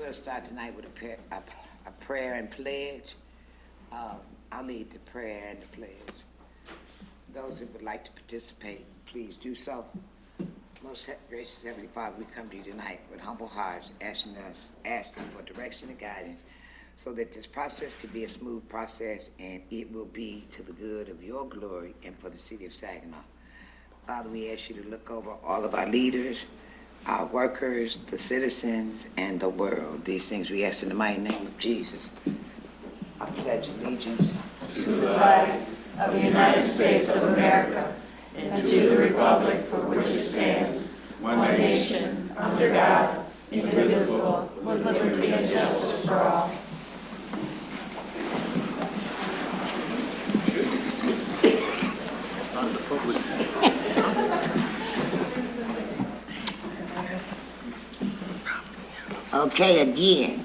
We'll start tonight with a prayer and pledge. I'll lead the prayer and the pledge. Those who would like to participate, please do so. Most gracious Heavenly Father, we come to you tonight with humble hearts, asking for direction and guidance so that this process could be a smooth process and it will be to the good of your glory and for the city of Saginaw. Father, we ask you to look over all of our leaders, our workers, the citizens, and the world. These things we ask in the mighty name of Jesus. I pledge allegiance to the flag of the United States of America and to the republic for which it stands, one nation, under God, indivisible, with liberty and justice for all. Okay, again,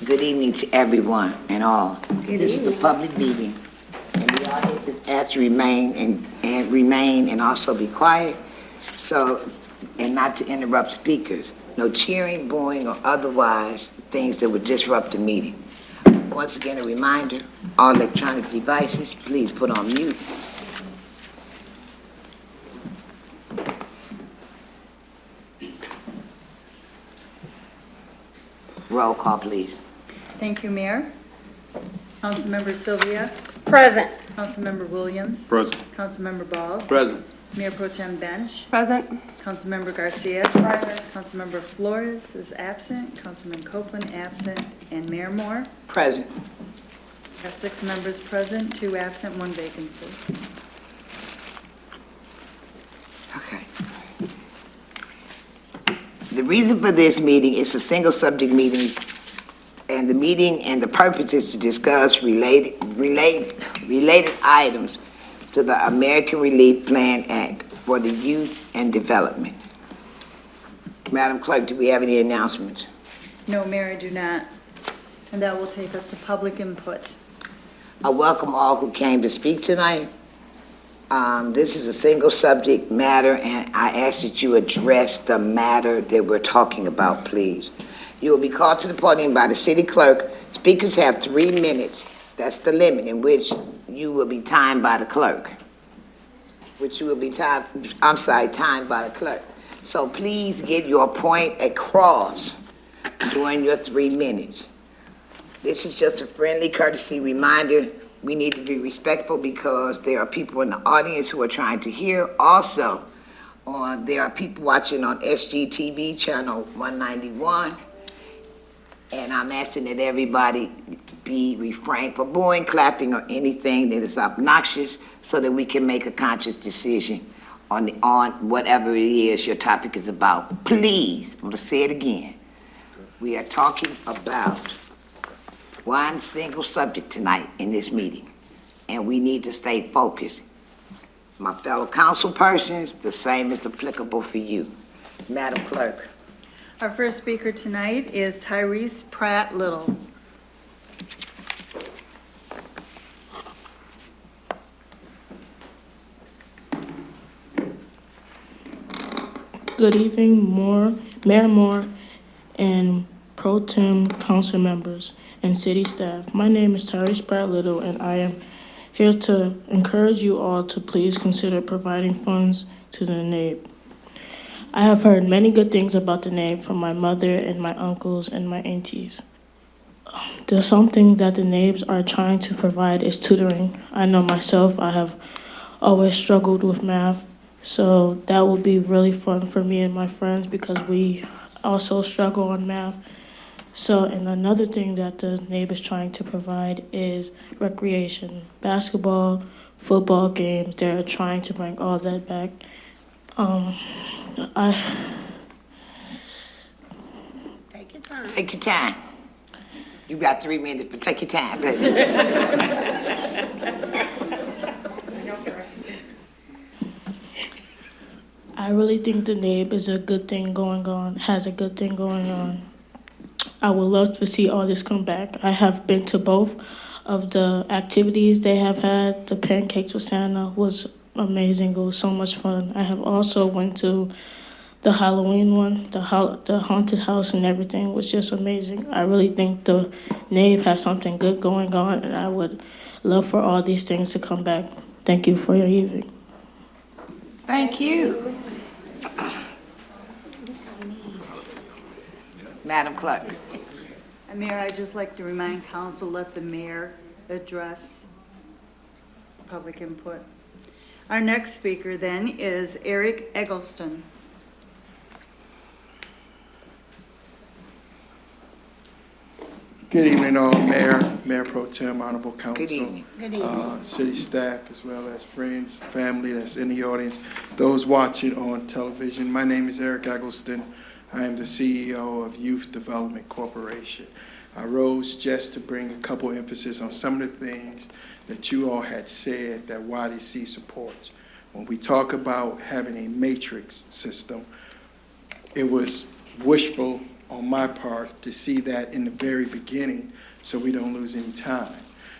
good evening to everyone and all. This is a public meeting, and the audience is asked to remain and also be quiet, and not to interrupt speakers. No cheering, booing, or otherwise things that would disrupt the meeting. Once again, a reminder, all electronic devices, please put on mute. Roll call, please. Thank you, Mayor. Councilmember Sylvia. Present. Councilmember Williams. Present. Councilmember Balls. Present. Mayor Pro Tem Bench. Present. Councilmember Garcia. Present. Councilmember Flores is absent. Councilman Copeland absent. And Mayor Moore. Present. We have 6 members present, 2 absent, 1 vacancy. Okay. The reason for this meeting is a single subject meeting, and the meeting and the purpose is to discuss related items to the American Relief Plan Act for the Youth and Development. Madam Clerk, do we have any announcements? No, Mayor, I do not. And that will take us to public input. I welcome all who came to speak tonight. This is a single subject matter, and I ask that you address the matter that we're talking about, please. You will be called to the podium by the city clerk. Speakers have 3 minutes. That's the limit in which you will be timed by the clerk. Timed by the clerk. So please get your point across during your 3 minutes. This is just a friendly courtesy reminder. We need to be respectful because there are people in the audience who are trying to hear. Also, there are people watching on SGTV channel 191, and I'm asking that everybody refrain from booing, clapping, or anything that is obnoxious, so that we can make a conscious decision on whatever it is your topic is about. Please, I'm going to say it again. We are talking about one single subject tonight in this meeting, and we need to stay focused. My fellow council persons, the same is applicable for you. Madam Clerk. Our first speaker tonight is Tyrese Pratt Little. Good evening, Mayor Moore, and Pro Tem Council members and city staff. My name is Tyrese Pratt Little, and I am here to encourage you all to please consider providing funds to the NABE. I have heard many good things about the NABE from my mother and my uncles and my aunties. There's something that the NABEs are trying to provide is tutoring. I know myself, I have always struggled with math, so that will be really fun for me and my friends because we also struggle on math. So, and another thing that the NABE is trying to provide is recreation, basketball, football games. They're trying to bring all that back. Take your time. Take your time. You got 3 minutes, but take your time, baby. I really think the NABE is a good thing going on, has a good thing going on. I would love to see all this come back. I have been to both of the activities they have had. The Pancakes with Santa was amazing. It was so much fun. I have also went to the Halloween one, the haunted house and everything was just amazing. I really think the Nave has something good going on, and I would love for all these things to come back. Thank you for your evening. Thank you. Madam Clerk. And Mayor, I'd just like to remind council, let the mayor address public input. Our next speaker then is Eric Eggleston. Good evening, all. Mayor Pro Tem, Honorable Council. Good evening. Good evening. City staff, as well as friends, family that's in the audience, those watching on television. My name is Eric Eggleston. I am the CEO of Youth Development Corporation. I rose just to bring a couple emphasis on some of the things that you all had said that YDC supports. When we talk about having a matrix system, it was wishful on my part to see that in the very beginning so we don't lose any time.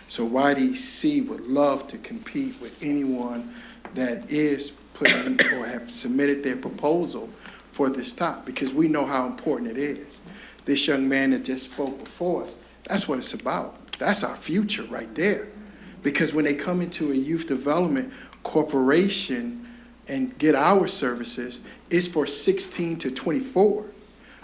So YDC would love to compete with anyone that is putting or have submitted their proposal for this top, because we know how important it is. This young man that just spoke before us, that's what it's about. That's our future right there. Because when they come into a youth development corporation and get our services, it's for 16 to 24.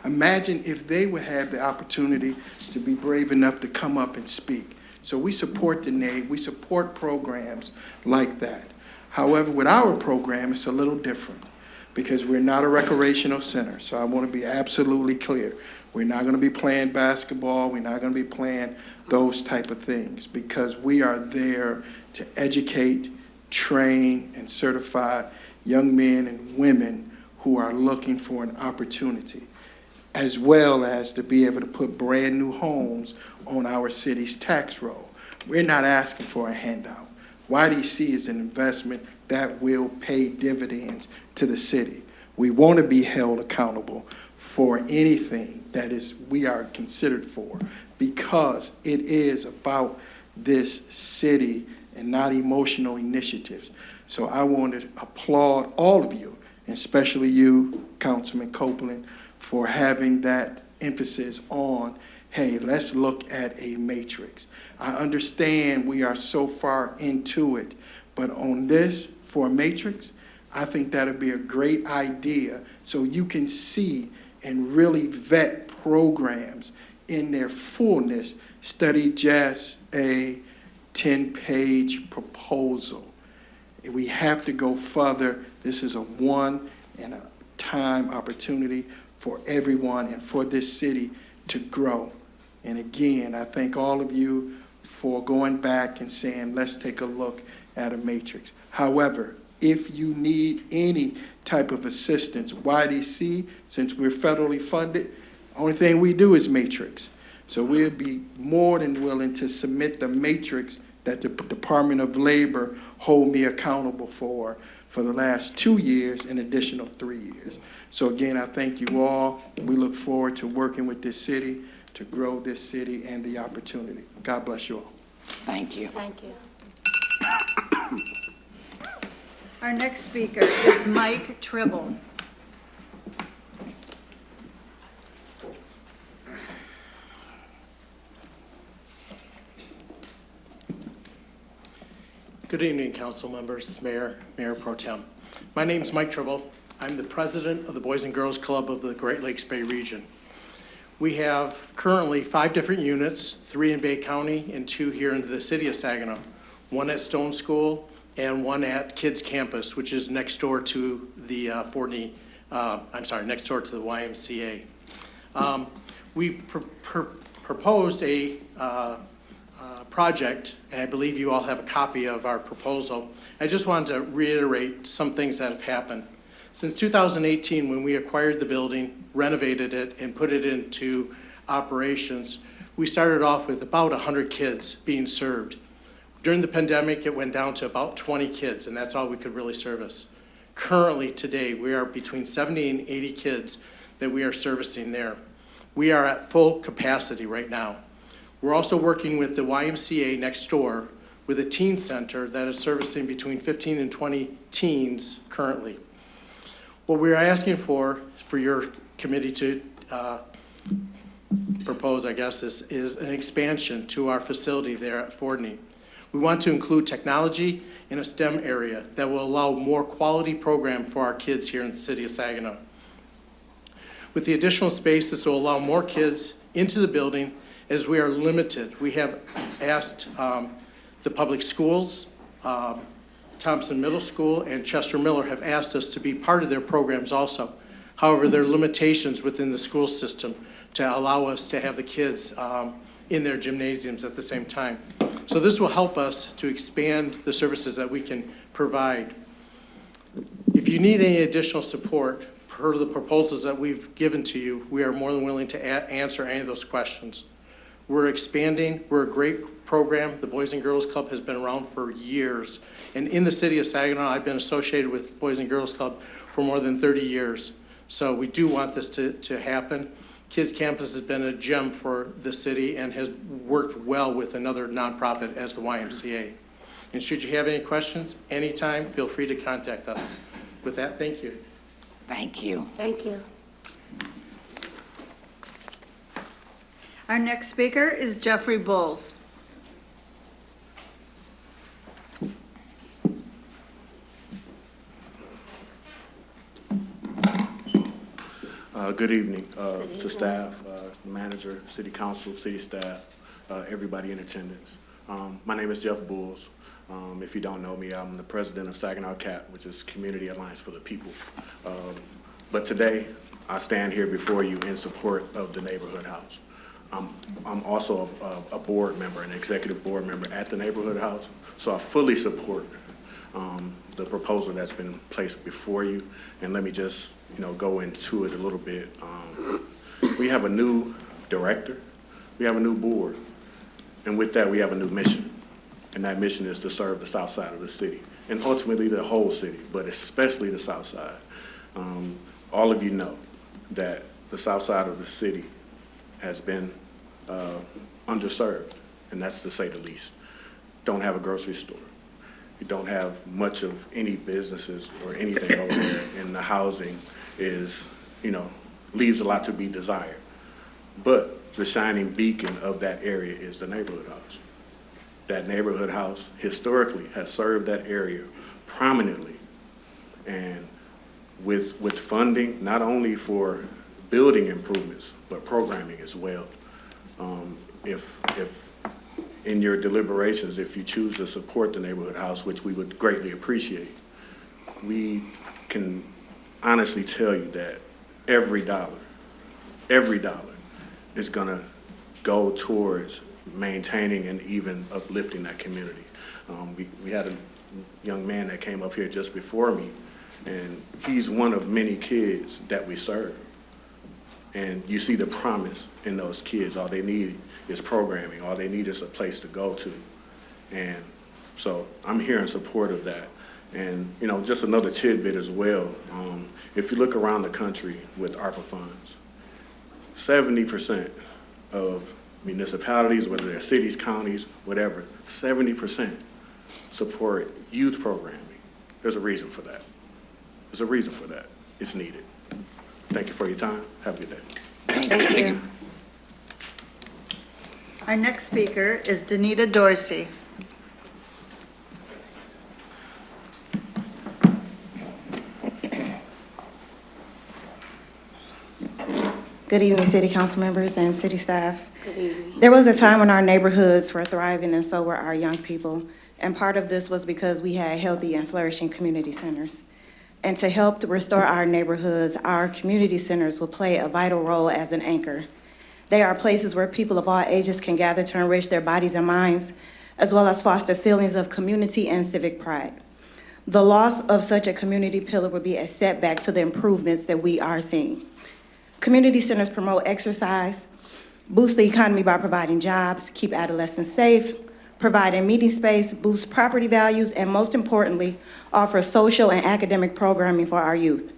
Imagine if they would have the opportunity to be brave enough to come up and speak. So we support the NAVE, we support programs like that. However, with our program, it's a little different because we're not a recreational center. So I want to be absolutely clear. We're not going to be playing basketball. We're not going to be playing those type of things because we are there to educate, train, and certify young men and women who are looking for an opportunity, as well as to be able to put brand new homes on our city's tax roll. We're not asking for a handout. YDC is an investment that will pay dividends to the city. We want to be held accountable for anything that is we are considered for, because it is about this city and not emotional initiatives. So I want to applaud all of you, and especially you, Councilman Copeland, for having that emphasis on, hey, let's look at a matrix. I understand we are so far into it, but on this, for a matrix, I think that'll be a great idea so you can see and really vet programs in their fullness, study just a 10-page proposal. We have to go further. This is a one-and-a-time opportunity for everyone and for this city to grow. And again, I thank all of you for going back and saying, let's take a look at a matrix. However, if you need any type of assistance, YDC, since we're federally funded, only thing we do is matrix. So we'll be more than willing to submit the matrix that the Department of Labor hold me accountable for the last 2 years, an additional 3 years. So again, I thank you all. We look forward to working with this city to grow this city and the opportunity. God bless you all. Thank you. Thank you. Our next speaker is Mike Tribble. Good evening, council members, Mayor Pro Tem. My name is Mike Tribble. I'm the president of the Boys and Girls Club of the Great Lakes Bay region. We have currently 5 different units, 3 in Bay County and 2 here in the city of Saginaw, 1 at Stone School and 1 at Kids Campus, which is next door to the next door to the YMCA. We've proposed a project, and I believe you all have a copy of our proposal. I just wanted to reiterate some things that have happened. Since 2018, when we acquired the building, renovated it, and put it into operations, we started off with about 100 kids being served. During the pandemic, it went down to about 20 kids, and that's all we could really service. Currently, today, we are between 70 and 80 kids that we are servicing there. We are at full capacity right now. We're also working with the YMCA next door with a teen center that is servicing between 15 and 20 teens currently. What we're asking for your committee to propose, I guess, is an expansion to our facility there at Fordney. We want to include technology in a STEM area that will allow more quality program for our kids here in the city of Saginaw. With the additional space, this will allow more kids into the building as we are limited. We have asked the public schools, Thompson Middle School and Chester Miller have asked us to be part of their programs also. However, there are limitations within the school system to allow us to have the kids in their gymnasiums at the same time. So this will help us to expand the services that we can provide. If you need any additional support per the proposals that we've given to you, we are more than willing to answer any of those questions. We're expanding. We're a great program. The Boys and Girls Club has been around for years. And in the city of Saginaw, I've been associated with Boys and Girls Club for more than 30 years. So we do want this to happen. Kids Campus has been a gem for the city and has worked well with another nonprofit as the YMCA. And should you have any questions, anytime, feel free to contact us. With that, thank you. Thank you. Thank you. Our next speaker is Jeffrey Bowles. Good evening to staff, manager, city council, city staff, everybody in attendance. My name is Jeff Bulls. If you don't know me, I'm the president of Saginaw CAP, which is Community Alliance for the People. But today, I stand here before you in support of the Neighborhood House. I'm also a board member, an executive board member at the Neighborhood House, so I fully support the proposal that's been placed before you. And let me just, go into it a little bit. We have a new director, we have a new board, and with that, we have a new mission. And that mission is to serve the south side of the city, and ultimately the whole city, but especially the south side. All of you know that the south side of the city has been underserved, and that's to say the least. Don't have a grocery store. You don't have much of any businesses or anything over there, and the housing is, leaves a lot to be desired. But the shining beacon of that area is the Neighborhood House. That Neighborhood House historically has served that area prominently, and with funding not only for building improvements but programming as well. If in your deliberations, if you choose to support the Neighborhood House, which we would greatly appreciate, we can honestly tell you that every dollar is gonna go towards maintaining and even uplifting that community. We had a young man that came up here just before me, and he's one of many kids that we serve. And you see the promise in those kids. All they need is programming. All they need is a place to go to. And so I'm here in support of that. And, just another tidbit as well. If you look around the country with ARPA funds, 70% of municipalities, whether they're cities, counties, whatever, 70% support youth programming. There's a reason for that. There's a reason for that. It's needed. Thank you for your time. Have a good day. Thank you. Our next speaker is Danita Dorsey. Good evening, city council members and city staff. Good evening. There was a time when our neighborhoods were thriving and so were our young people. And part of this was because we had healthy and flourishing community centers. And to help to restore our neighborhoods, our community centers will play a vital role as an anchor. They are places where people of all ages can gather to enrich their bodies and minds, as well as foster feelings of community and civic pride. The loss of such a community pillar would be a setback to the improvements that we are seeing. Community centers promote exercise, boost the economy by providing jobs, keep adolescents safe, provide a meeting space, boost property values, and most importantly, offer social and academic programming for our youth.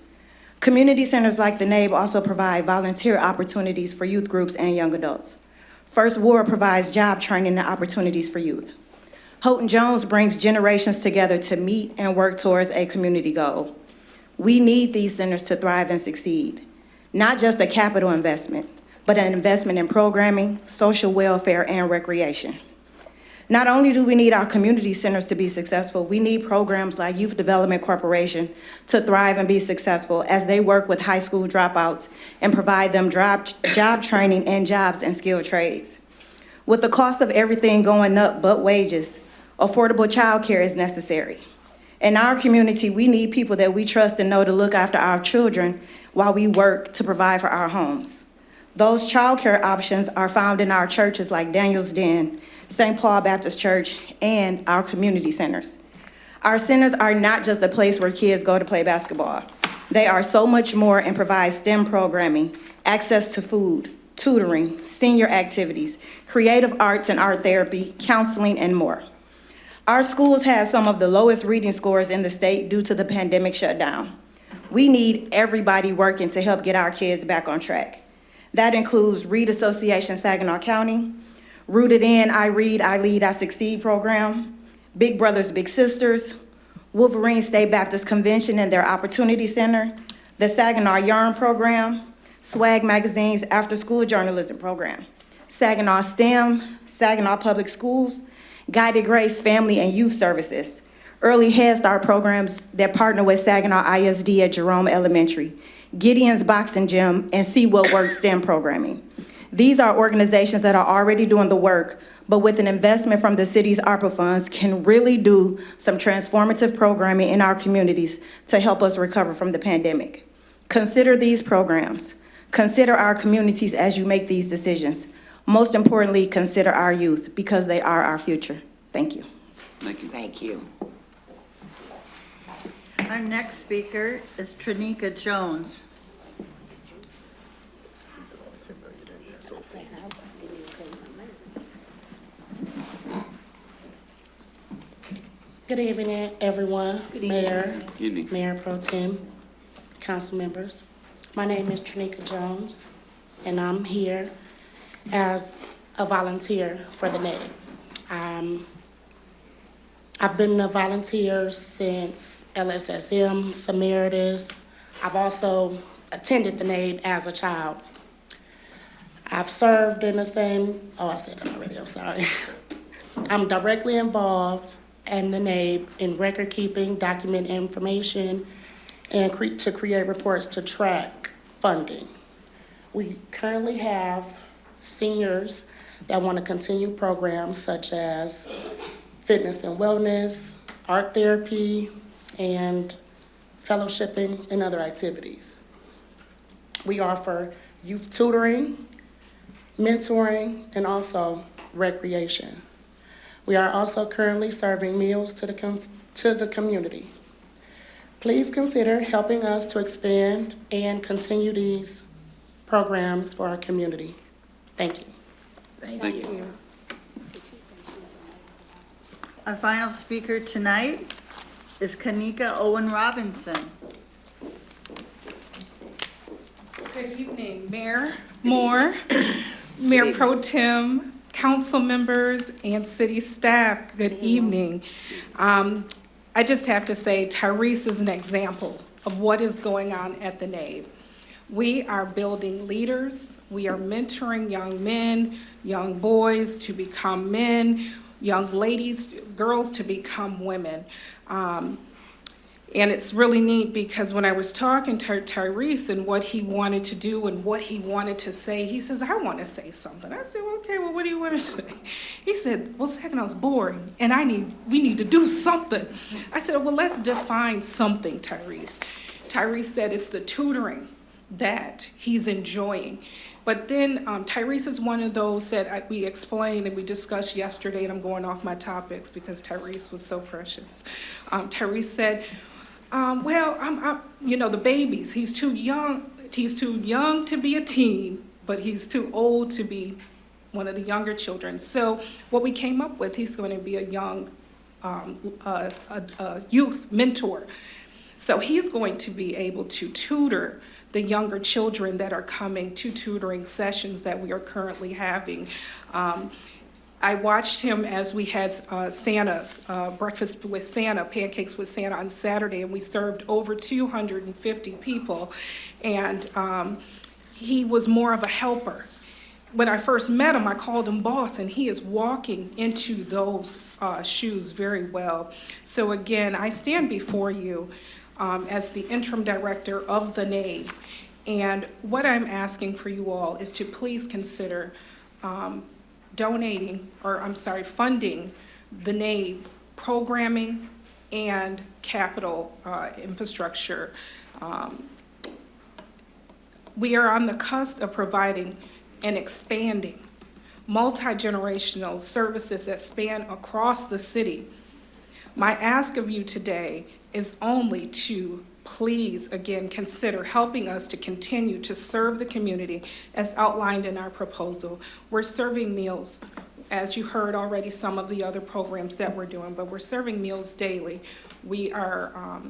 Community centers like the NABE also provide volunteer opportunities for youth groups and young adults. First Ward provides job training and opportunities for youth. Houghton Jones brings generations together to meet and work towards a community goal. We need these centers to thrive and succeed. Not just a capital investment, but an investment in programming, social welfare, and recreation. Not only do we need our community centers to be successful, we need programs like Youth Development Corporation to thrive and be successful as they work with high school dropouts and provide them job training and jobs and skilled trades. With the cost of everything going up but wages, affordable childcare is necessary. In our community, we need people that we trust and know to look after our children while we work to provide for our homes. Those childcare options are found in our churches like Daniel's Den, St. Paul Baptist Church, and our community centers. Our centers are not just a place where kids go to play basketball. They are so much more and provide STEM programming, access to food, tutoring, senior activities, creative arts and art therapy, counseling, and more. Our schools have some of the lowest reading scores in the state due to the pandemic shutdown. We need everybody working to help get our kids back on track. That includes Read Association Saginaw County, Rooted In, I Read, I Lead, I Succeed program, Big Brothers Big Sisters, Wolverine State Baptist Convention and their Opportunity Center, the Saginaw Yarn program, Swag Magazine's After School Journalism program, Saginaw STEM, Saginaw Public Schools, Guided Grace Family and Youth Services, Early Head Start programs that partner with Saginaw ISD at Jerome Elementary, Gideon's Boxing Gym, and See What Works STEM programming. These are organizations that are already doing the work, but with an investment from the city's ARPA funds can really do some transformative programming in our communities to help us recover from the pandemic. Consider these programs. Consider our communities as you make these decisions. Most importantly, consider our youth because they are our future. Thank you. Thank you. Thank you. Our next speaker is Tranika Jones. Good evening, everyone. Mayor, Good evening. Mayor Pro Tem, council members. My name is Tranika Jones, and I'm here as a volunteer for the NAB. I've been a volunteer since LSSM, Samaritas. I've also attended the NAB as a child. I've served in the same, I said that already, I'm sorry. I'm directly involved in the NAB in record keeping, document information, and to create reports to track funding. We currently have seniors that want to continue programs such as fitness and wellness, art therapy, and fellowshipping and other activities. We offer youth tutoring, mentoring, and also recreation. We are also currently serving meals to the community. Please consider helping us to expand and continue these programs for our community. Thank you. Thank you. Our final speaker tonight is Kanika Owen Robinson. Good evening, Mayor Moore, Mayor Pro Tem, council members, and city staff. Good evening. I just have to say, Tyrese is an example of what is going on at the NAB. We are building leaders. We are mentoring young men, young boys to become men, young ladies, girls to become women. And it's really neat because when I was talking to Tyrese and what he wanted to do and what he wanted to say, he says, I want to say something. I said, well, okay, well, what do you want to say? He said, well, Saginaw's boring and we need to do something. I said, well, let's define something, Tyrese. Tyrese said it's the tutoring that he's enjoying. But then Tyrese is one of those that we explained and we discussed yesterday, and I'm going off my topics because Tyrese was so precious. Tyrese said, the babies, he's too young to be a teen, but he's too old to be one of the younger children. So what we came up with, he's going to be a young youth mentor. So he's going to be able to tutor the younger children that are coming to tutoring sessions that we are currently having. I watched him as we had Santa's, breakfast with Santa, pancakes with Santa on Saturday, and we served over 250 people. And he was more of a helper. When I first met him, I called him boss, and he is walking into those shoes very well. So again, I stand before you as the interim director of the NABE. And what I'm asking for you all is to please consider funding the NABE programming and capital infrastructure. We are on the cusp of providing and expanding multi-generational services that span across the city. My ask of you today is only to please, again, consider helping us to continue to serve the community as outlined in our proposal. We're serving meals, as you heard already, some of the other programs that we're doing, but we're serving meals daily. We are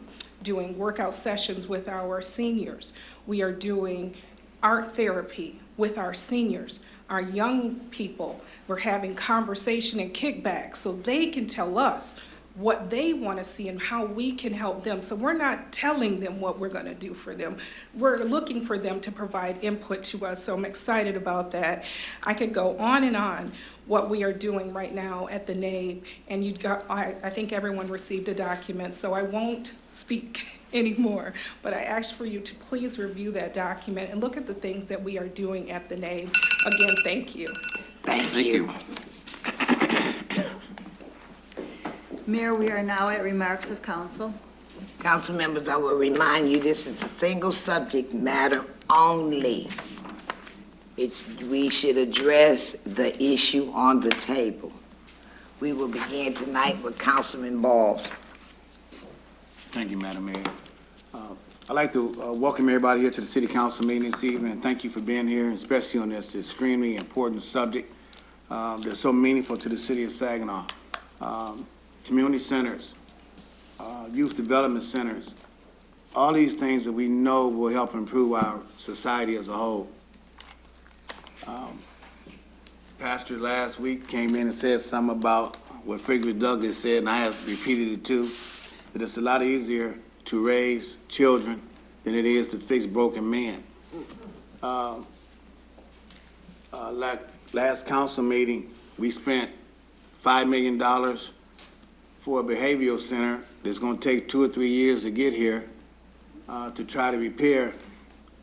doing workout sessions with our seniors. We are doing art therapy with our seniors. Our young people, we're having conversation and kickback so they can tell us what they want to see and how we can help them. So we're not telling them what we're going to do for them. We're looking for them to provide input to us, so I'm excited about that. I could go on and on what we are doing right now at the NABE, and I think everyone received a document, so I won't speak anymore, but I ask for you to please review that document and look at the things that we are doing at the NABE. Again, thank you. Thank you. Mayor, we are now at remarks of council. Council members, I will remind you, this is a single subject matter only. We should address the issue on the table. We will begin tonight with Councilman Balls. Thank you, Madam Mayor. I'd like to welcome everybody here to the City Council meeting this evening, and thank you for being here, especially on this extremely important subject that's so meaningful to the city of Saginaw. Community centers, youth development centers, all these things that we know will help improve our society as a whole. Pastor last week came in and said something about what Frederick Douglass said, and I have repeated it too, that it's a lot easier to raise children than it is to fix broken men. Last council meeting, we spent $5 million for a behavioral center that's going to take 2 or 3 years to get here to try to repair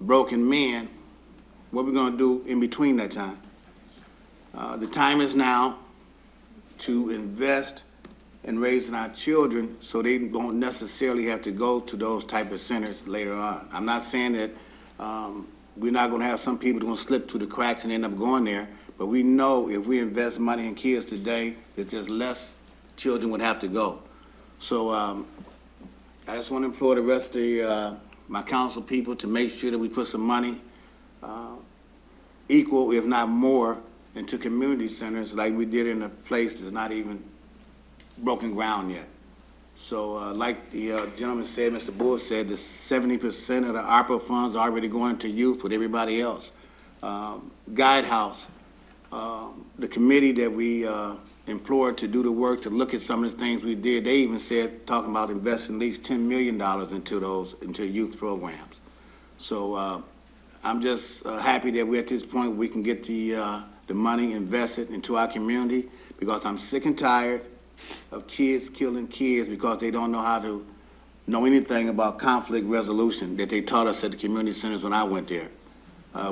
broken men. What we're going to do in between that time? The time is now to invest in raising our children so they don't necessarily have to go to those type of centers later on. I'm not saying that we're not going to have some people going to slip through the cracks and end up going there, but we know if we invest money in kids today, that just less children would have to go. So I just want to implore the rest of my council people to make sure that we put some money, equal if not more, into community centers like we did in a place that's not even broken ground yet. So like the gentleman said, Mr. Bull said, the 70% of the ARPA funds are already going to youth with everybody else. Guide House, the committee that we employed to do the work to look at some of the things we did, they even said, talking about investing at least $10 million into youth programs. So I'm just happy that we're at this point where we can get the money invested into our community, because I'm sick and tired of kids killing kids because they don't know how to know anything about conflict resolution that they taught us at the community centers when I went there.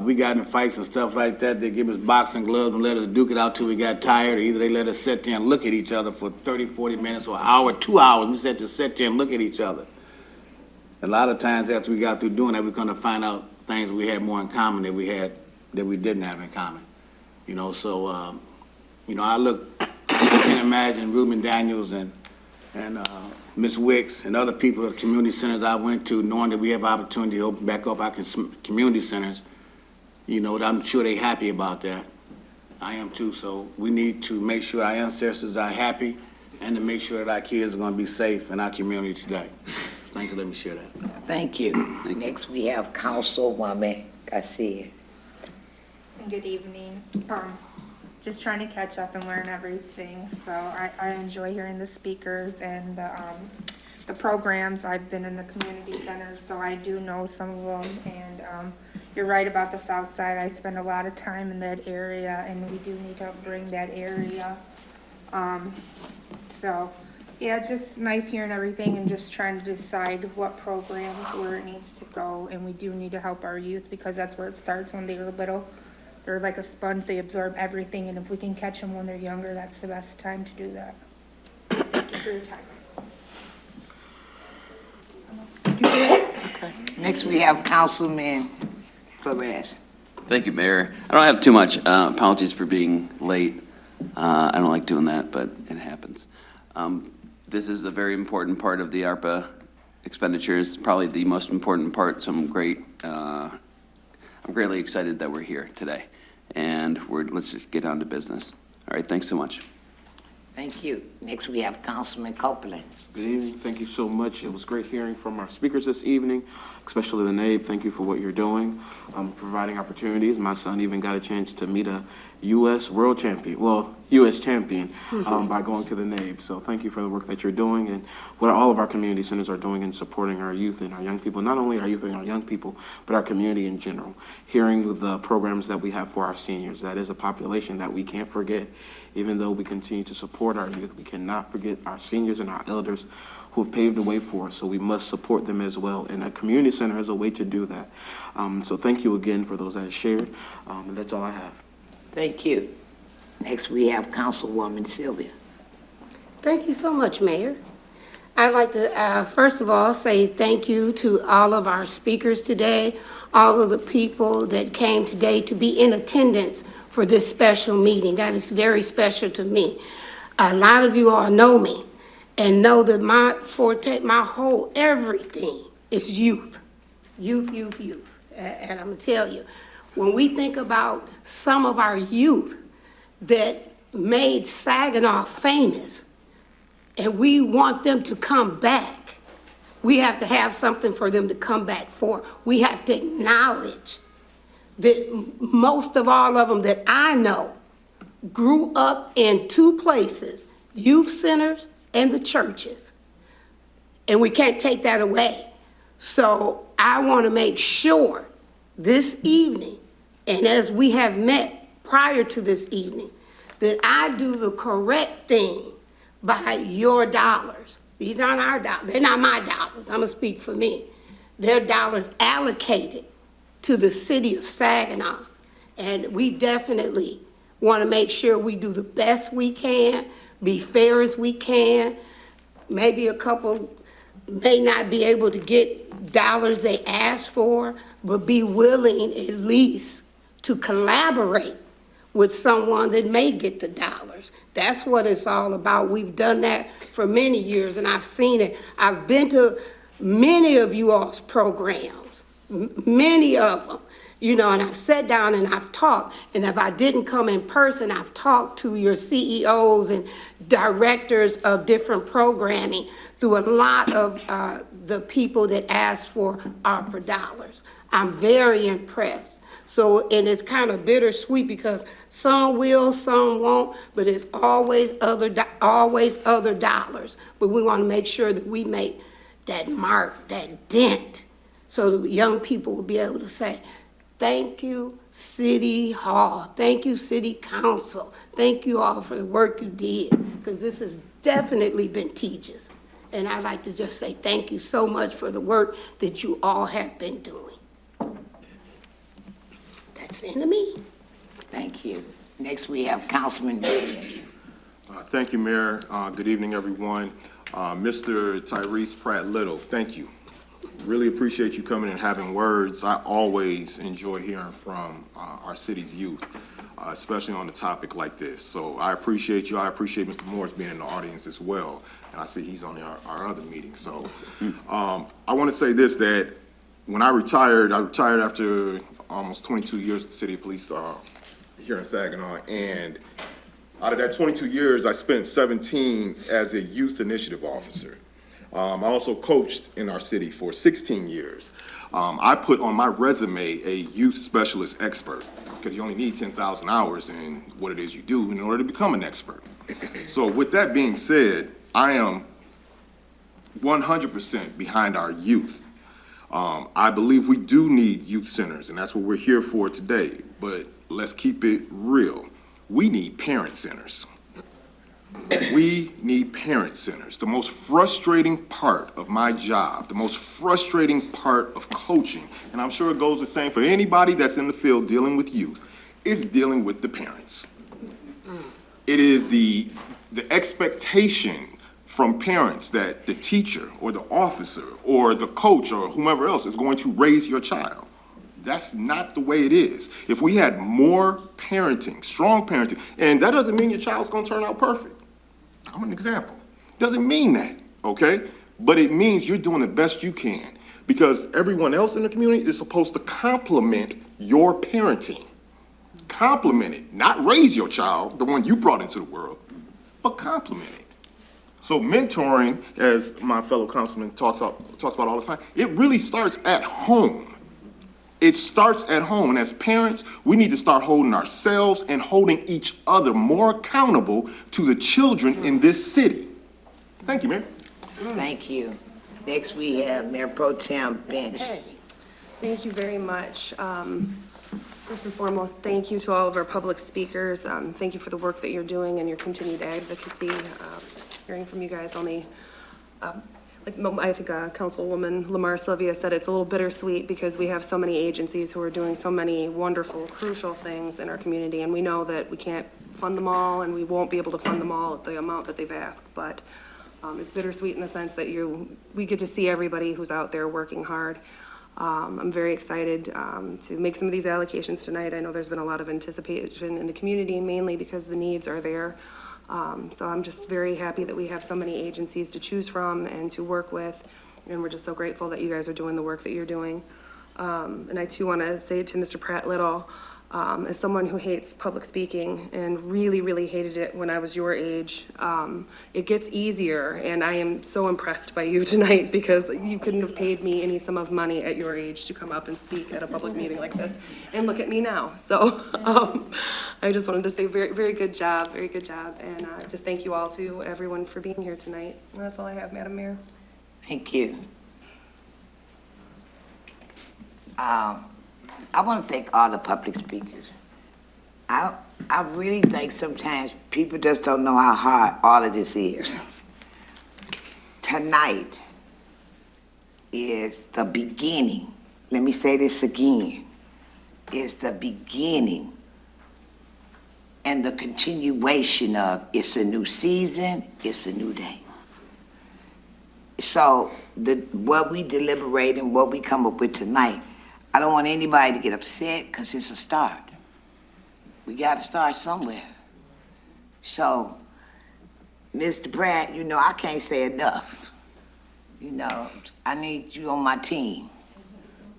We got in fights and stuff like that. They give us boxing gloves and let us duke it out till we got tired, or either they let us sit there and look at each other for 30, 40 minutes or an hour, 2 hours. We had to sit there and look at each other. A lot of times after we got through doing that, we're going to find out things we had more in common that we didn't have in common. You know, so, I can imagine Reuben Daniels and Ms. Wicks and other people at community centers I went to, knowing that we have opportunity to open back up our community centers. You know, I'm sure they're happy about that. I am too, so we need to make sure our ancestors are happy and to make sure that our kids are going to be safe in our community today. Thanks for letting me share that. Thank you. Next, we have Councilwoman Garcia. Good evening. just trying to catch up and learn everything. So I enjoy hearing the speakers and the programs. I've been in the community centers, so I do know some of them. And you're right about the South Side. I spend a lot of time in that area, and we do need to bring that area. So, yeah, just nice hearing everything and just trying to decide what programs, where it needs to go. And we do need to help our youth because that's where it starts when they're little. They're like a sponge, they absorb everything, and if we can catch them when they're younger, that's the best time to do that. Thank you for your time. Okay. Next, we have Councilman Flores. Thank you, Mayor. I don't have too much. Apologies for being late. I don't like doing that, but it happens. This is a very important part of the ARPA expenditures, probably the most important part, so I'm greatly excited that we're here today. And let's just get down to business. All right, thanks so much. Thank you. Next, we have Councilman Copeland. Good evening. Thank you so much. It was great hearing from our speakers this evening, especially the NABE. Thank you for what you're doing, providing opportunities. My son even got a chance to meet a U.S. world champion, U.S. champion by going to the NABE. So thank you for the work that you're doing and what all of our community centers are doing in supporting our youth and our young people, not only our youth and our young people, but our community in general. Hearing the programs that we have for our seniors, that is a population that we can't forget. Even though we continue to support our youth, we cannot forget our seniors and our elders who have paved the way for us, so we must support them as well. And a community center is a way to do that. So thank you again for those that have shared, and that's all I have. Thank you. Next, we have Councilwoman Sylvia. Thank you so much, Mayor. I'd like to, first of all, say thank you to all of our speakers today, all of the people that came today to be in attendance for this special meeting. That is very special to me. A lot of you all know me and know that my forte, my whole everything is youth. Youth. And I'm gonna tell you, when we think about some of our youth that made Saginaw famous, and we want them to come back, we have to have something for them to come back for. We have to acknowledge that most of all of them that I know grew up in two places, youth centers and the churches. And we can't take that away. So I want to make sure this evening, and as we have met prior to this evening, that I do the correct thing by your dollars. These aren't our dollars. They're not my dollars. I'm going to speak for me. They're dollars allocated to the city of Saginaw. And we definitely want to make sure we do the best we can, be fair as we can. Maybe a couple may not be able to get dollars they ask for, but be willing at least to collaborate with someone that may get the dollars. That's what it's all about. We've done that for many years, and I've seen it. I've been to many of you all's programs, many of them, and I've sat down and I've talked, and if I didn't come in person, I've talked to your CEOs and directors of different programming through a lot of the people that ask for ARPA dollars. I'm very impressed. So, and it's kind of bittersweet because some will, some won't, but it's always other dollars. But we want to make sure that we make that mark, that dent, so that young people will be able to say, thank you, City Hall. Thank you, City Council. Thank you all for the work you did, because this has definitely been tedious. And I'd like to just say thank you so much for the work that you all have been doing. That's the end of me. Thank you. Next, we have Councilman Williams. Thank you, Mayor. Good evening, everyone. Mr. Tyrese Pratt-Little, thank you. Really appreciate you coming and having words. I always enjoy hearing from our city's youth, especially on a topic like this. So I appreciate you. I appreciate Mr. Morris being in the audience as well. And I see he's on our other meeting. So I want to say this, that when I retired after almost 22 years at the City Police here in Saginaw. And out of that 22 years, I spent 17 as a youth initiative officer. I also coached in our city for 16 years. I put on my resume a youth specialist expert, because you only need 10,000 hours in what it is you do in order to become an expert. So with that being said, I am 100% behind our youth. I believe we do need youth centers, and that's what we're here for today. But let's keep it real. We need parent centers. We need parent centers. The most frustrating part of my job, the most frustrating part of coaching, and I'm sure it goes the same for anybody that's in the field dealing with youth, is dealing with the parents. It is the expectation from parents that the teacher or the officer or the coach or whomever else is going to raise your child. That's not the way it is. If we had more parenting, strong parenting, and that doesn't mean your child's gonna turn out perfect. I'm an example. Doesn't mean that, okay? But it means you're doing the best you can, because everyone else in the community is supposed to complement your parenting. Complement it, not raise your child, the one you brought into the world, but complement it. So mentoring, as my fellow councilman talks about all the time, it really starts at home. It starts at home, and as parents, we need to start holding ourselves and holding each other more accountable to the children in this city. Thank you, Mayor. Thank you. Next, we have Mayor Pro Tem Bench. Thank you very much. First and foremost, thank you to all of our public speakers. Thank you for the work that you're doing and your continued advocacy. Hearing from you guys only, I think Councilwoman Lamar Sylvia said it's a little bittersweet because we have so many agencies who are doing so many wonderful, crucial things in our community, and we know that we can't fund them all, and we won't be able to fund them all at the amount that they've asked, but it's bittersweet in the sense that we get to see everybody who's out there working hard. I'm very excited to make some of these allocations tonight. I know there's been a lot of anticipation in the community, mainly because the needs are there. So I'm just very happy that we have so many agencies to choose from and to work with, and we're just so grateful that you guys are doing the work that you're doing. And I too want to say to Mr. Pratt Little, as someone who hates public speaking and really, really hated it when I was your age, it gets easier, and I am so impressed by you tonight because you couldn't have paid me any sum of money at your age to come up and speak at a public meeting like this, and look at me now. So I just wanted to say very, very good job, and just thank you all to everyone for being here tonight. And that's all I have, Madam Mayor. Thank you. I want to thank all the public speakers. I really think sometimes people just don't know how hard all of this is. Tonight is the beginning. Let me say this again. It's the beginning and the continuation of it's a new season, it's a new day. So what we deliberate and what we come up with tonight, I don't want anybody to get upset because it's a start. We got to start somewhere. So, Mr. Pratt, I can't say enough. I need you on my team.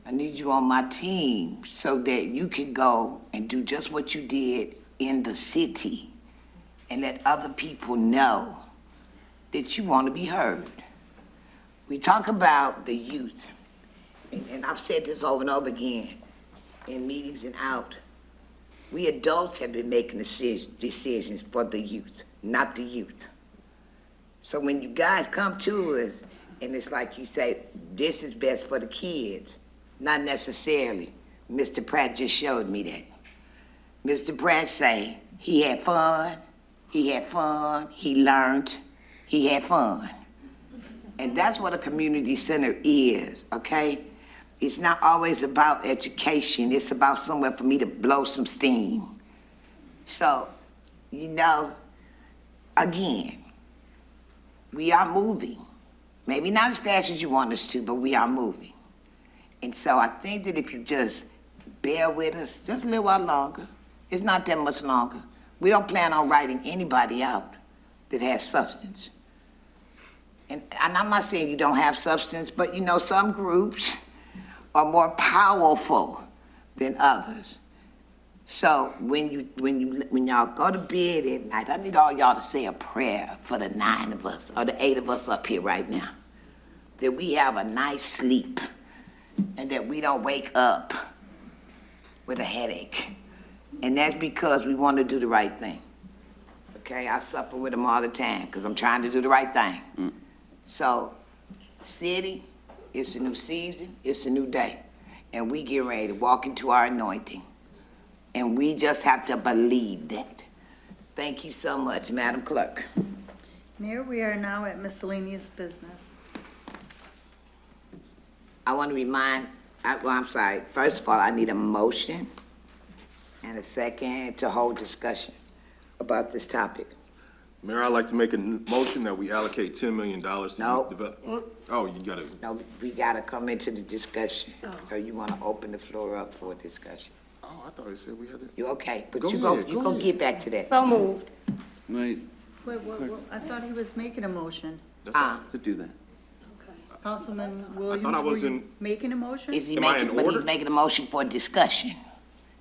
I need you on my team so that you can go and do just what you did in the city and let other people know that you want to be heard. We talk about the youth. And I've said this over and over again in meetings and out. We adults have been making decisions for the youth, not the youth. So when you guys come to us and it's like you say, this is best for the kids, not necessarily. Mr. Pratt just showed me that. Mr. Pratt say he had fun, he learned, he had fun. And that's what a community center is, okay? It's not always about education. It's about somewhere for me to blow some steam. So, again, we are moving. Maybe not as fast as you want us to, but we are moving. And so I think that if you just bear with us just a little while longer, it's not that much longer. We don't plan on writing anybody out that has substance. And I'm not saying you don't have substance, but some groups are more powerful than others. So when y'all go to bed at night, I need all y'all to say a prayer for the 9 of us or the 8 of us up here right now. that we have a nice sleep and that we don't wake up with a headache. And that's because we want to do the right thing. Okay, I suffer with them all the time because I'm trying to do the right thing. So, city, it's a new season, it's a new day. And we get ready to walk into our anointing. And we just have to believe that. Thank you so much, Madam Clerk. Mayor, we are now at miscellaneous business. I want to remind, I'm sorry, first of all, I need a motion and a second to hold discussion about this topic. Mayor, I'd like to make a motion that we allocate $10 million to No. develop. Oh, you gotta, No, we got to come into the discussion. So you want to open the floor up for discussion. oh, I thought it said we had to. You okay, but Go you ahead, you go go ahead. get back to that. So moved. Wait, Wait, I thought he was making a motion. to do that. Councilman I Williams, thought I were was you in. making a motion? Is he Am I making, in but he's order? making a motion for discussion.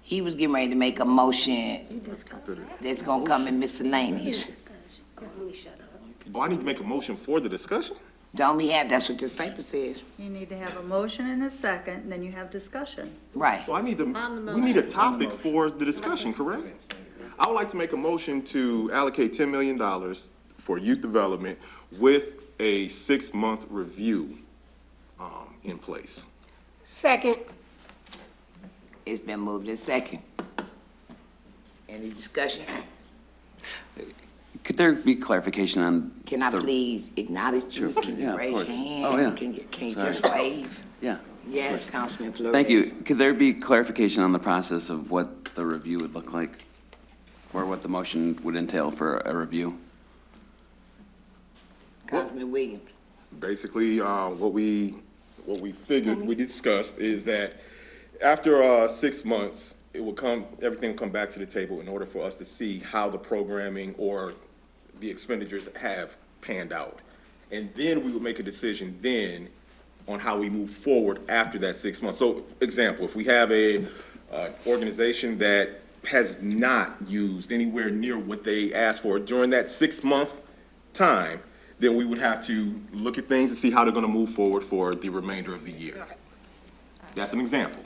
He was getting ready to make a motion that's going to come in miscellaneous. Oh, I need to make a motion for the discussion? Don't we have, that's what this paper says. You need to have a motion and a second, and then you have discussion. Right. So I need to, we need a topic for the discussion, correct? I would like to make a motion to allocate $10 million for youth development with a 6-month review in place. Second. It's been moved in second. Any discussion? Could there be clarification on? Can I please acknowledge you? Sure, Can yeah, you of raise your course. hand? Oh, yeah. Can you Sorry. just wave? Yeah. Yes, Councilman Flores. Thank you. Could there be clarification on the process of what the review would look like? Or what the motion would entail for a review? Councilman Williams. Basically, what we figured, we discussed is that after 6 months, everything will come back to the table in order for us to see how the programming or the expenditures have panned out. And then we will make a decision then on how we move forward after that 6 months. So, example, if we have a organization that has not used anywhere near what they asked for during that 6-month time, then we would have to look at things and see how they're gonna move forward for the remainder of the year. That's an example.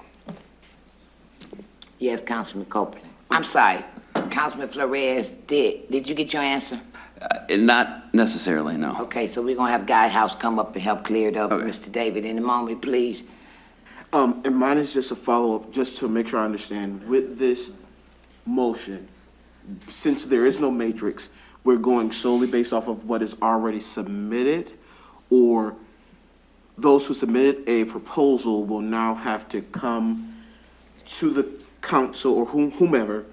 Yes, Councilman Copeland. I'm sorry, Councilman Flores, did you get your answer? Not necessarily, no. Okay, so we're gonna have Guy House come up and help clear it up. Okay. Mr. David, in a moment, please. And mine is just a follow-up, just to make sure I understand. With this motion, since there is no matrix, we're going solely based off of what is already submitted, or those who submitted a proposal will now have to come to the council or whomever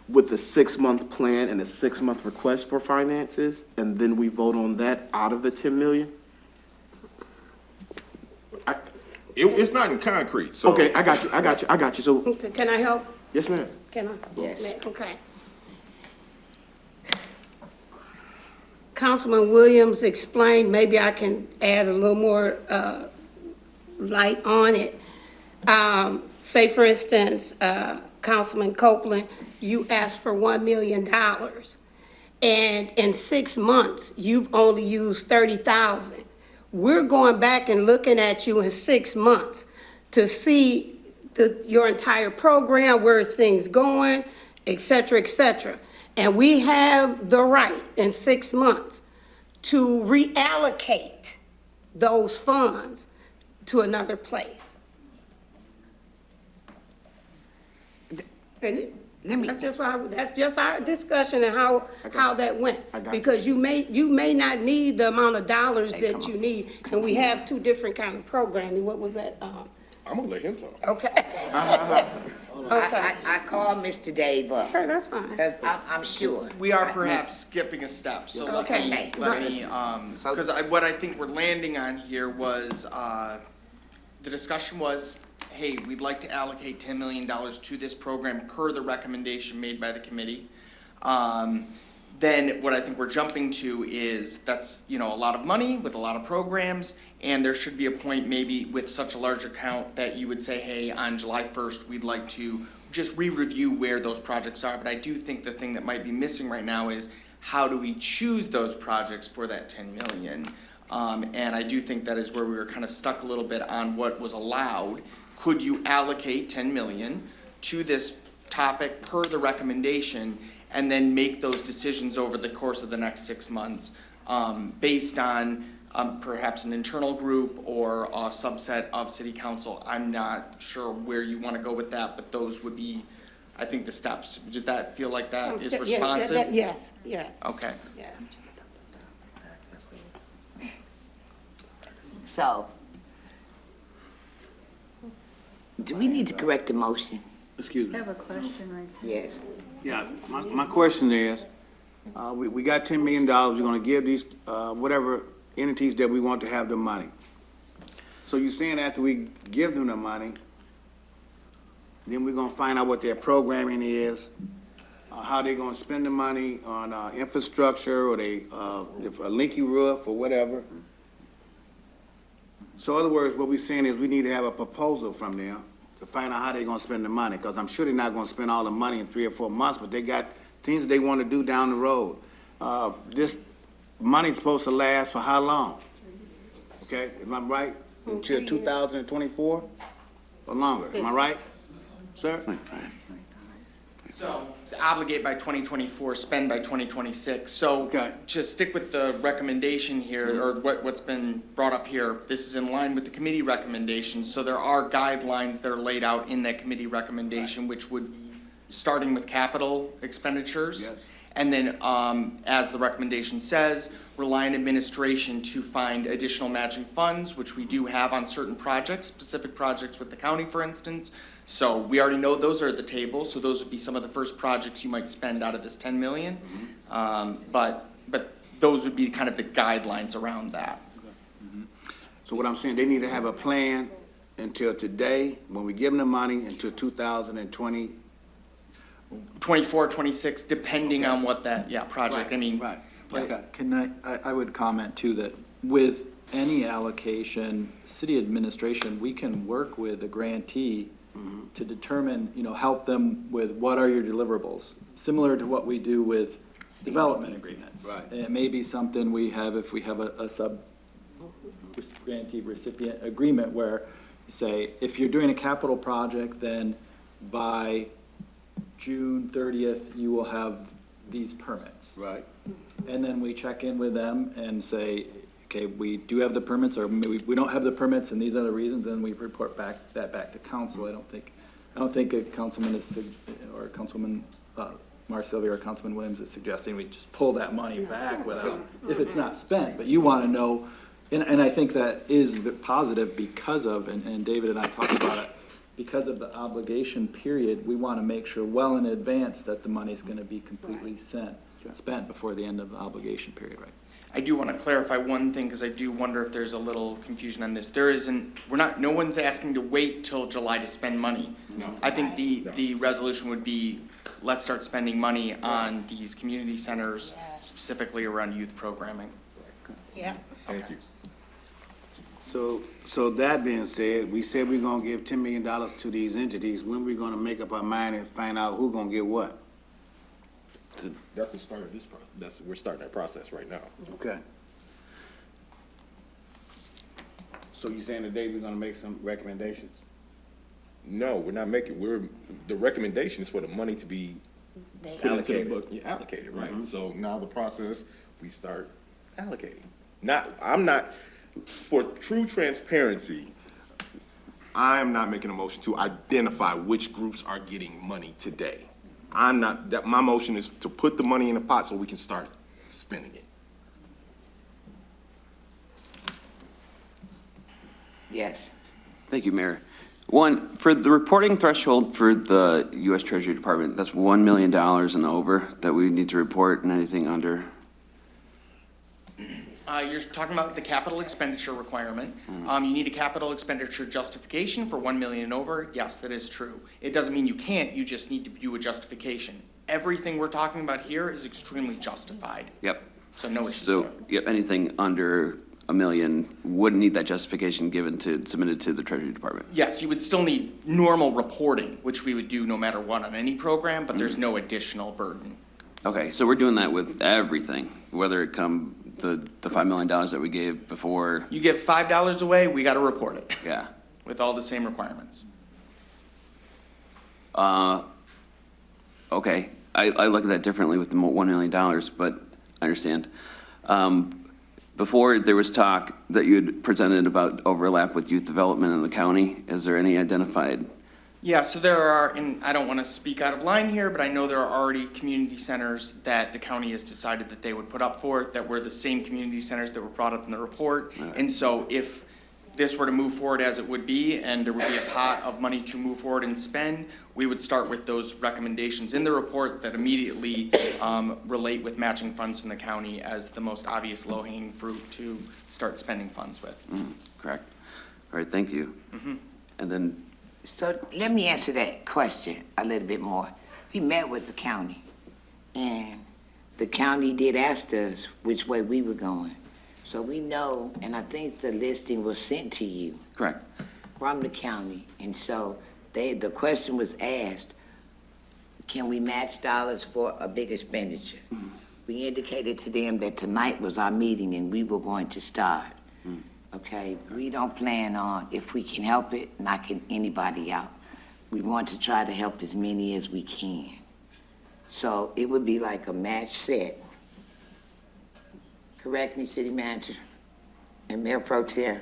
with a 6-month plan and a 6-month request for finances, and then we vote on that out of the 10 million? It's not in concrete, so. Okay, I got you. So, Okay, can I help? yes, ma'am. Can I? Yes. Okay. Councilman Williams explained, maybe I can add a little more light on it. Say, for instance, Councilman Copeland, you asked for $1 million. And in 6 months, you've only used 30,000. We're going back and looking at you in 6 months to see your entire program, where things going, et cetera, et cetera. And we have the right in 6 months to reallocate those funds to another place. And that's just our discussion and how that went. Because you may not need the amount of dollars that you need, and we have 2 different kind of programming. What was that? I'm gonna let him talk. Okay. I called Mr. Dave up. Okay, that's fine. Because I'm sure. We are perhaps skipping a step, so Okay. let me, because what I think we're landing on here was, the discussion was, hey, we'd like to allocate $10 million to this program per the recommendation made by the committee. Then what I think we're jumping to is that's, a lot of money with a lot of programs, and there should be a point maybe with such a large account that you would say, hey, on July 1st, we'd like to just re-review where those projects are. But I do think the thing that might be missing right now is how do we choose those projects for that 10 million? And I do think that is where we were kind of stuck a little bit on what was allowed. Could you allocate 10 million to this topic per the recommendation and then make those decisions over the course of the next 6 months based on perhaps an internal group or a subset of city council? I'm not sure where you want to go with that, but those would be, I think, the steps. Does that feel like that is responsive? Yes, yes. Okay. Yes. So, do we need to correct the motion? Excuse I me. have a question right there. Yes. Yeah, my question is, we got $10 million, we're gonna give these, whatever entities that we want to have the money. So you're saying after we give them the money, then we're gonna find out what their programming is, how they're gonna spend the money on, infrastructure, or if a leaky roof or whatever. So in other words, what we're saying is we need to have a proposal from them to find out how they're gonna spend the money, because I'm sure they're not gonna spend all the money in 3 or 4 months, but they got things they wanna do down the road. This money's supposed to last for how long? Okay, am I right? Until 2024 or longer, am I right, sir? So, obligate by 2024, spend by 2026. So, Okay. just stick with the recommendation here, or what's been brought up here. This is in line with the committee recommendations. So there are guidelines that are laid out in that committee recommendation, which would be starting with capital expenditures. Yes. And then, as the recommendation says, rely on administration to find additional matching funds, which we do have on certain projects, specific projects with the county, for instance. So we already know those are at the table, so those would be some of the first projects you might spend out of this 10 million. But those would be kind of the guidelines around that. So what I'm saying, they need to have a plan until today, when we give them the money, until 2020. 24, 26, depending on what that, project, I mean. Right, yeah. okay. Can I would comment too that with any allocation, city administration, we can work with a grantee to determine, help them with what are your deliverables, similar to what we do with development agreements. Right. And it may be something we have if we have a grantee recipient agreement where you say, if you're doing a capital project, then by June 30th, you will have these permits. Right. And then we check in with them and say, okay, we do have the permits, or we don't have the permits, and these are the reasons, and we report back to council. I don't think a councilman or Councilman Marsylvia or Councilman Williams is suggesting we just pull that money back without, if it's not spent. But you want to know, and I think that is positive because of, and David and I talked about it, because of the obligation period, we want to make sure well in advance that the money's going to be completely spent before the end of the obligation period, right? I do want to clarify one thing, because I do wonder if there's a little confusion on this. No one's asking to wait till July to spend money. No. I think the resolution would be, let's start spending money on these community centers, specifically around youth programming. Yeah. Thank you. So that being said, we said we're gonna give $10 million to these entities. When we gonna make up our mind and find out who gonna get what? That's the start of this process. We're starting that process right now. Okay. So you saying today we're gonna make some recommendations? No, we're not making, the recommendation is for the money to be allocated. Yeah, allocated, right? So now the process, we start allocating. For true transparency, I am not making a motion to identify which groups are getting money today. My motion is to put the money in a pot so we can start spending it. Yes. Thank you, Mayor. One, for the reporting threshold for the U.S. Treasury Department, that's $1 million and over that we need to report, and anything under? You're talking about the capital expenditure requirement. You need a capital expenditure justification for 1 million and over. Yes, that is true. It doesn't mean you can't, you just need to do a justification. Everything we're talking about here is extremely justified. Yep. So no issues So, there. yep, anything under $1 million wouldn't need that justification submitted to the Treasury Department. Yes, you would still need normal reporting, which we would do no matter what on any program, but there's no additional burden. Okay, so we're doing that with everything, whether it come the $5 million that we gave before? You give $5 away, we gotta report it, Yeah. with all the same requirements. Okay, I look at that differently with the $1 million, but I understand. Before, there was talk that you had presented about overlap with youth development in the county. Is there any identified? Yeah, so there are, and I don't want to speak out of line here, but I know there are already community centers that the county has decided that they would put up for it, that were the same community centers that were brought up in the report. And so if this were to move forward as it would be, and there would be a pot of money to move forward and spend, we would start with those recommendations in the report that immediately relate with matching funds from the county as the most obvious low-hanging fruit to start spending funds with. Correct. All right, thank you. And then, So let me answer that question a little bit more. We met with the county, and the county did ask us which way we were going. So we know, and I think the listing was sent to you. correct. From the county, and so the question was asked, can we match dollars for a big expenditure? We indicated to them that tonight was our meeting and we were going to start. Okay, we don't plan on, if we can help it, knocking anybody out. We want to try to help as many as we can. So it would be like a match set. Correct me, City Manager and Mayor Pro Tem?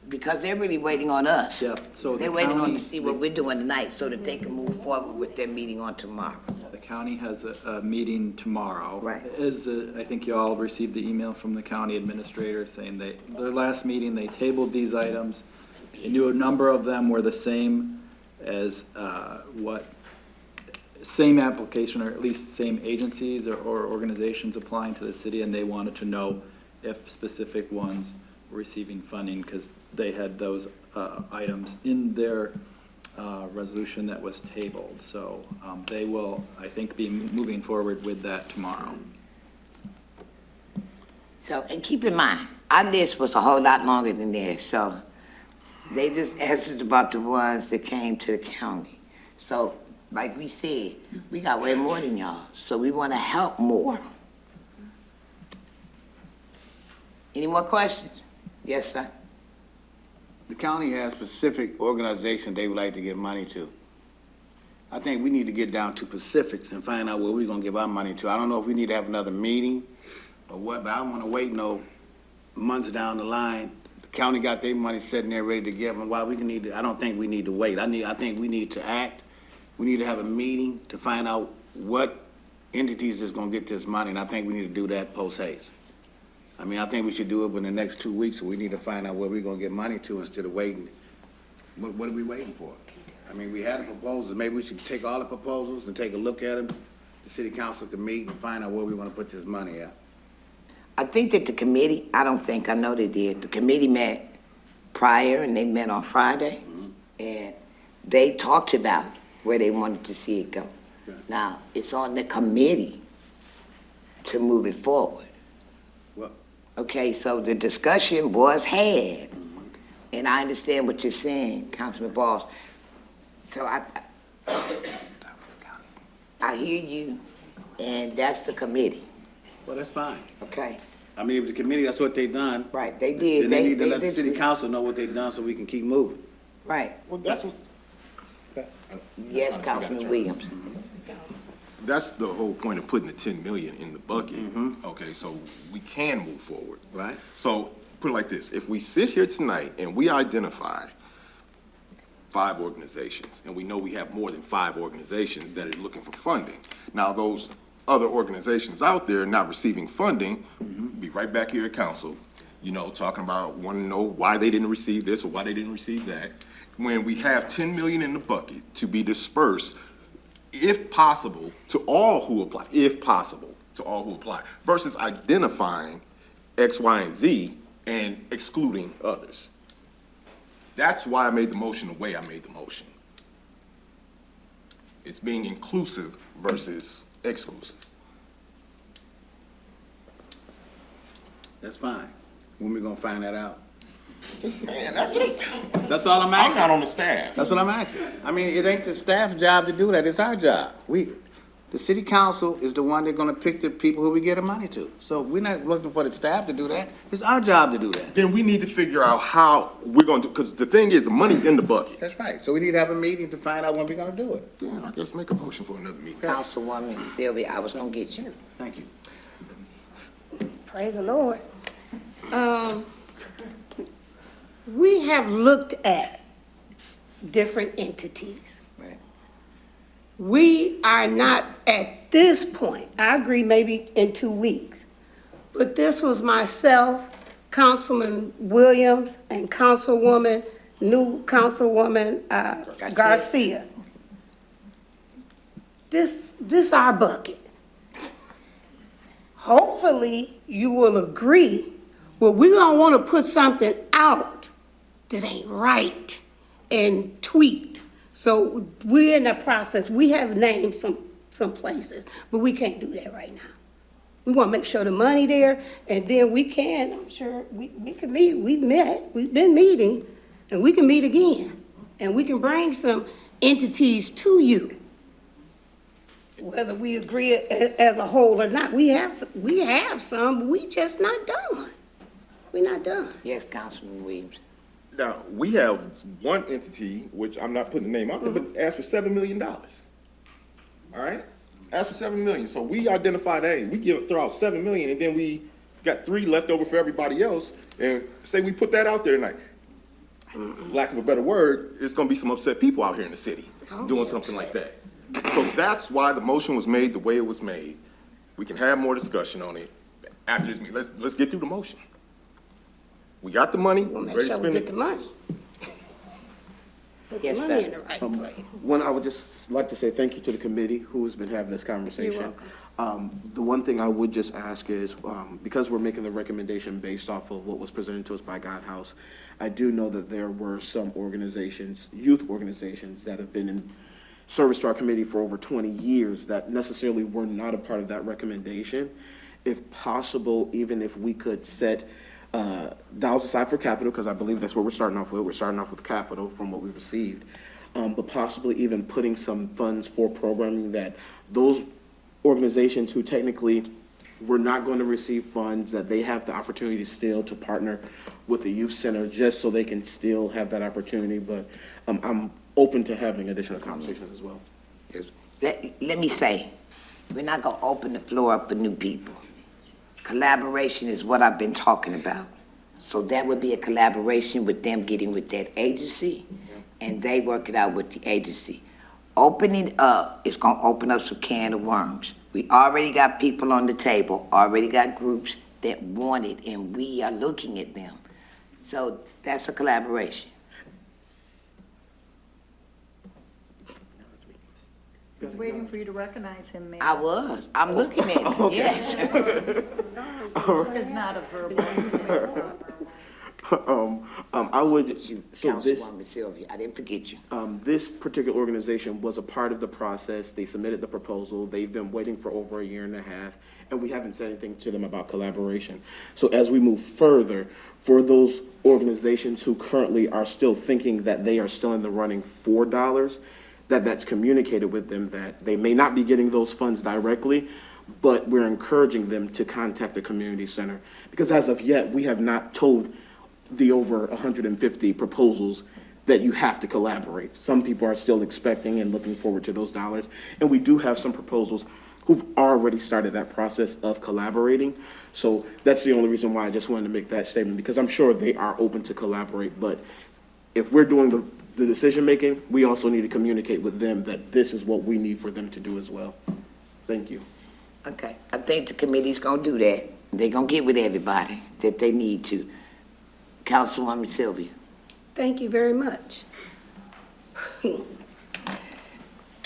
Because they're really waiting on us. Yep, so They're the waiting on county, to see what we're doing tonight so that they can move forward with their meeting on tomorrow. the county has a meeting tomorrow. Right. I think you all received the email from the county administrator saying their last meeting, they tabled these items. They knew a number of them were the same as same application, or at least same agencies or organizations applying to the city, and they wanted to know if specific ones were receiving funding, because they had those items in their resolution that was tabled. So they will, I think, be moving forward with that tomorrow. So, and keep in mind, our list was a whole lot longer than theirs, so they just asked us about the ones that came to the county. So, like we said, we got way more than y'all, so we want to help more. Any more questions? Yes, sir. The county has specific organizations they would like to give money to. I think we need to get down to specifics and find out where we're gonna give our money to. I don't know if we need to have another meeting or what, but I don't wanna wait no months down the line. The county got their money sitting there ready to give them. Why we need to, I don't think we need to wait. I think we need to act. We need to have a meeting to find out what entities is gonna get this money, and I think we need to do that post haste. I mean, I think we should do it within the next 2 weeks, so we need to find out where we're gonna get money to instead of waiting. What are we waiting for? I mean, we had the proposals, maybe we should take all the proposals and take a look at them. The city council can meet and find out where we wanna put this money at. I think that the committee, I know they did, the committee met prior and they met on Friday, and they talked about where they wanted to see it go. Now, it's on the committee to move it forward. Okay, so the discussion was had, and I understand what you're saying, Councilman Balls. So I hear you, and that's the committee. Well, that's fine. Okay. I mean, if the committee, that's what they done. Right, they did. Then they need to let the did city too. council know what they done so we can keep moving. Right. Well, that's what. Yes, Councilman Williams. That's the whole point of putting the 10 million in the bucket. Okay, so we can move forward. Right. So put it like this, if we sit here tonight and we identify 5 organizations, and we know we have more than 5 organizations that are looking for funding. Now, those other organizations out there not receiving funding, be right back here at council, talking about, want to know why they didn't receive this or why they didn't receive that. When we have 10 million in the bucket to be dispersed, if possible, to all who apply, versus identifying X, Y, and Z and excluding others. That's why I made the motion the way I made the motion. It's being inclusive versus exclusive. That's fine. When we gonna find that out? Man, That's all I'm asking. I'm not on the staff. That's what I'm asking. I mean, it ain't the staff's job to do that, it's our job. The city council is the one that's gonna pick the people who we get the money to. So we're not looking for the staff to do that. It's our job to do that. Then we need to figure out how we're gonna do, because the thing is, the money's in the bucket. That's right. So we need to have a meeting to find out when we're gonna do it. Then I guess make a motion for another meeting. Councilwoman Sylvia, I was gonna get you. Thank you. Praise the Lord. We have looked at different entities. Right. We are not at this point, I agree maybe in 2 weeks, but this was myself, Councilman Williams, and new Councilwoman Garcia. This our bucket. Hopefully, you will agree, but we don't want to put something out that ain't right and tweaked. So we're in that process. We have named some places, but we can't do that right now. We want to make sure the money there, and then we can, I'm sure, we can meet. We've been meeting, and we can meet again. And we can bring some entities to you, whether we agree as a whole or not. We have some, but we just not done. We're not done. Yes, Councilman Williams. Now, we have one entity, which I'm not putting the name out there, but asked for $7 million. All right? Asked for $7 million. So we identified, hey, we throw out $7 million, and then we got 3 left over for everybody else, and say we put that out there tonight. Lack of a better word, it's gonna be some upset people out here in the city doing something like that. So that's why the motion was made the way it was made. We can have more discussion on it after this meeting. Let's get through the motion. We got the money, We'll make ready to sure we spend get it. the money. Put the Yes, money sir. in the right place. One, I would just like to say thank you to the committee who's been having this conversation. The one thing I would just ask is, because we're making the recommendation based off of what was presented to us by God House, I do know that there were some organizations, youth organizations, that have been in service to our committee for over 20 years that necessarily were not a part of that recommendation. If possible, even if we could set dollars aside for capital, because I believe that's what we're starting off with. We're starting off with capital from what we've received, but possibly even putting some funds for programming that those organizations who technically were not going to receive funds, that they have the opportunity still to partner with the youth center just so they can still have that opportunity. But I'm open to having additional conversations as well. Yes. Let me say, we're not gonna open the floor up for new people. Collaboration is what I've been talking about. So that would be a collaboration with them getting with that agency, and they work it out with the agency. Opening up is gonna open up some can of worms. We already got people on the table, already got groups that want it, and we are looking at them. So that's a collaboration. He's waiting for you to recognize him, Mayor. I was. I'm looking at it, yes. It's not a verbal. I would, so this, Councilwoman Sylvia, I didn't forget you. this particular organization was a part of the process. They submitted the proposal. They've been waiting for over 1.5 years, and we haven't said anything to them about collaboration. So as we move further, for those organizations who currently are still thinking that they are still in the running for dollars, that's communicated with them that they may not be getting those funds directly, but we're encouraging them to contact the community center. Because as of yet, we have not told the over 150 proposals that you have to collaborate. Some people are still expecting and looking forward to those dollars. And we do have some proposals who've already started that process of collaborating. So that's the only reason why I just wanted to make that statement, because I'm sure they are open to collaborate. But if we're doing the decision-making, we also need to communicate with them that this is what we need for them to do as well. Thank you. Okay, I think the committee's gonna do that. They're gonna get with everybody that they need to. Councilwoman Sylvia. Thank you very much.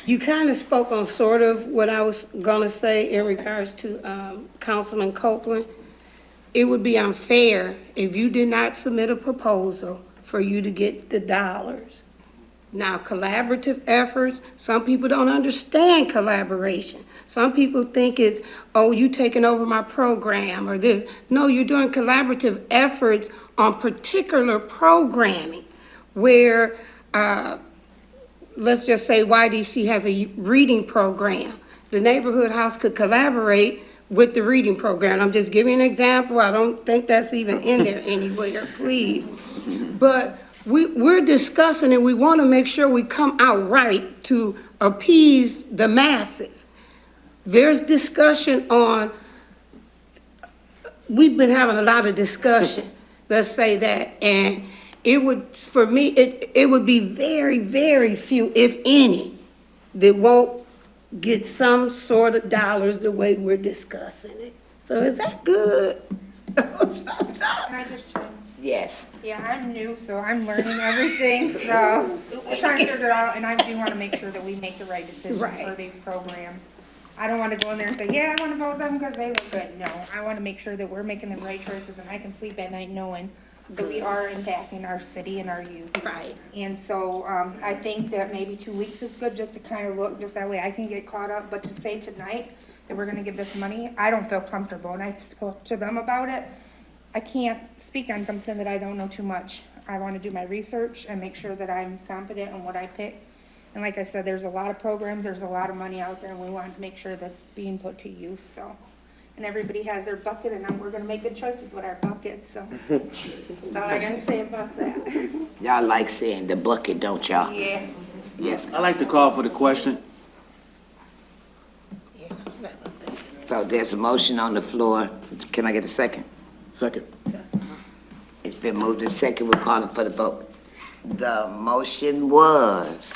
You kind of spoke on sort of what I was going to say in regards to Councilman Copeland. It would be unfair if you did not submit a proposal for you to get the dollars. Now, collaborative efforts, some people don't understand collaboration. Some people think it's, oh, you taking over my program or this. No, you're doing collaborative efforts on particular programming where, let's just say YDC has a reading program the neighborhood house could collaborate with the reading program. I'm just giving an example. I don't think that's even in there anywhere, please. But we're discussing and we want to make sure we come out right to appease the masses. There's discussion on, we've been having a lot of discussion, let's say that, and it would, for me, it would be very, very few, if any, that won't get some sort of dollars the way we're discussing it. So is that good? Can I just chime in? Yes. Yeah, I'm new, so I'm learning everything, so we're trying to figure out, and I do want to make sure that we make the right decisions Right. for these programs. I don't want to go in there and say, yeah, I want to vote them because they look good. No, I want to make sure that we're making the right choices and I can sleep at night knowing that we are impacting our city and our youth. Right. And so, I think that maybe 2 weeks is good just to kind of look, just that way I can get caught up, but to say tonight that we're gonna give this money, I don't feel comfortable, and I spoke to them about it. I can't speak on something that I don't know too much. I wanna do my research and make sure that I'm confident in what I pick. And like I said, there's a lot of programs, there's a lot of money out there, and we want to make sure that's being put to use, so. And everybody has their bucket, and we're gonna make good choices with our buckets, so. That's all I gotta say about that. Y'all like saying the bucket, don't y'all? Yeah. Yes. I'd like to call for the question. So there's a motion on the floor. Can I get a second? Second. It's been moved and second. We're calling for the vote. The motion was,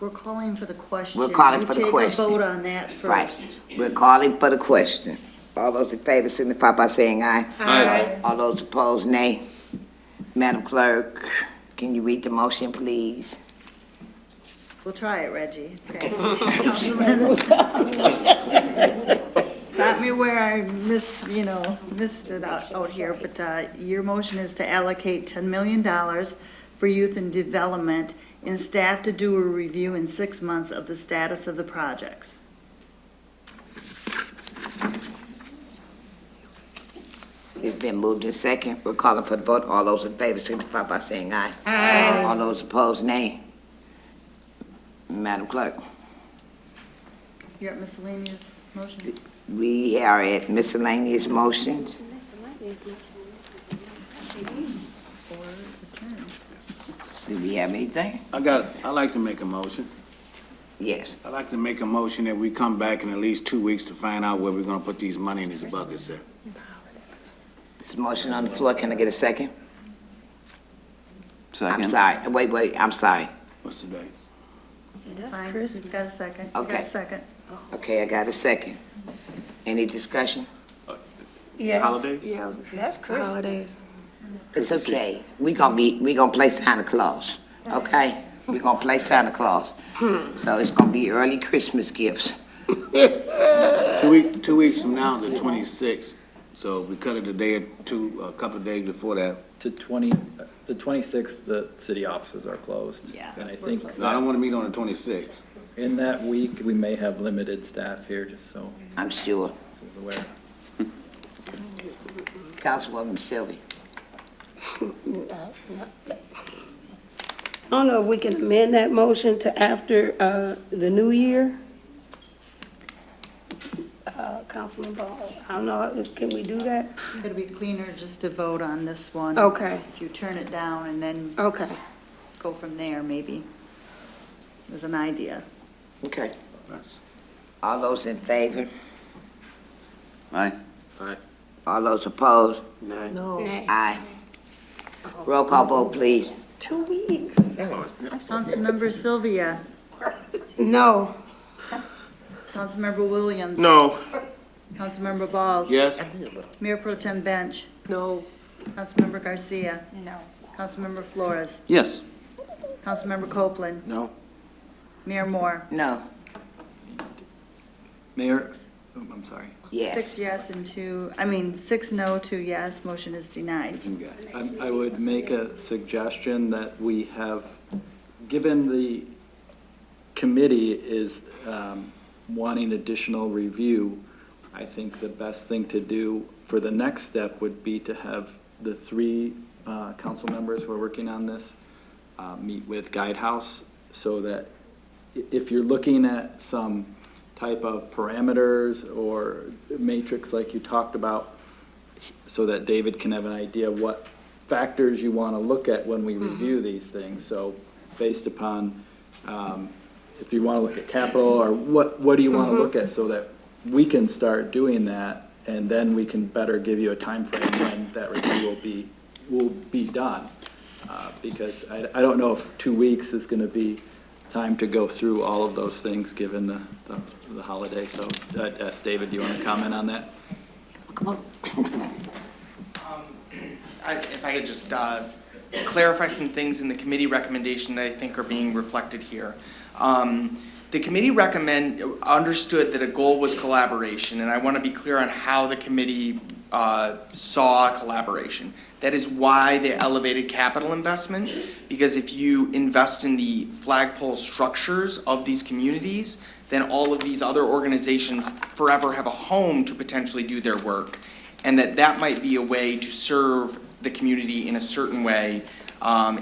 We're calling for the question. We're calling for the question. We take a vote on that first. right, we're calling for the question. All those in favor signify by saying aye. Aye. All those opposed, nay. Madam Clerk, can you read the motion, please? We'll try it, Reggie. Okay. Stop me where I missed it out here, but your motion is to allocate $10 million for youth and development and staff to do a review in 6 months of the status of the projects. It's been moved in second. We're calling for the vote. All those in favor signify by saying aye. Aye. All those opposed, nay. Madam Clerk, You're at miscellaneous motions. we are at miscellaneous motions. Do we have anything? I'd like to make a motion. Yes. I'd like to make a motion that we come back in at least 2 weeks to find out where we're gonna put these money in these buckets there. There's a motion on the floor. Can I get a second? Second. I'm sorry. Wait, I'm sorry. What's the date? Fine, he's got a second. You got Okay. a second. Okay, I got a second. Any discussion? Yes. Holidays? Yeah, I was just, that's Christmas. Holidays. It's okay. We gonna play Santa Claus, okay? We gonna play Santa Claus. So it's gonna be early Christmas gifts. 2 weeks from now, the 26th. So we cut it a day or two, a couple of days before that. The 26th, the city offices are closed. Yeah. And I think No, I don't wanna meet on the 26th. in that week, we may have limited staff here, just so I'm sure. this is aware. Councilwoman Sylvia. I don't know if we can amend that motion to after the new year. Councilman Ball, I don't know, can we do that? It'll be cleaner just to vote on this one. Okay. If you turn it down and then Okay. go from there, maybe, as an idea. Okay. That's- All those in favor? Aye. All those opposed? No. Aye. Roll call vote, please. 2 weeks. Councilmember Sylvia. No. Councilmember Williams. No. Councilmember Balls. Yes? Mayor Pro Tem Bench. No. Councilmember Garcia. No. Councilmember Flores. Yes. Councilmember Copeland. No? Mayor Moore. No. Mayor, I'm sorry. Yes. 6 yes and 6 no, 2 yes. Motion is denied. You got it. I would make a suggestion that we have, given the committee is wanting additional review, I think the best thing to do for the next step would be to have the 3 council members who are working on this meet with Guidehouse, so that if you're looking at some type of parameters or matrix like you talked about, so that David can have an idea what factors you want to look at when we review these things. So based upon, if you want to look at capital, or what do you want to look at, so that we can start doing that, and then we can better give you a time frame when that review will be done. Because I don't know if 2 weeks is going to be time to go through all of those things, given the holiday. So I'd ask David, do you want to comment on that? Come on. If I could just clarify some things in the committee recommendation that I think are being reflected here. The committee understood that a goal was collaboration, and I want to be clear on how the committee saw collaboration. That is why they elevated capital investment, because if you invest in the flagpole structures of these communities, then all of these other organizations forever have a home to potentially do their work, and that might be a way to serve the community in a certain way,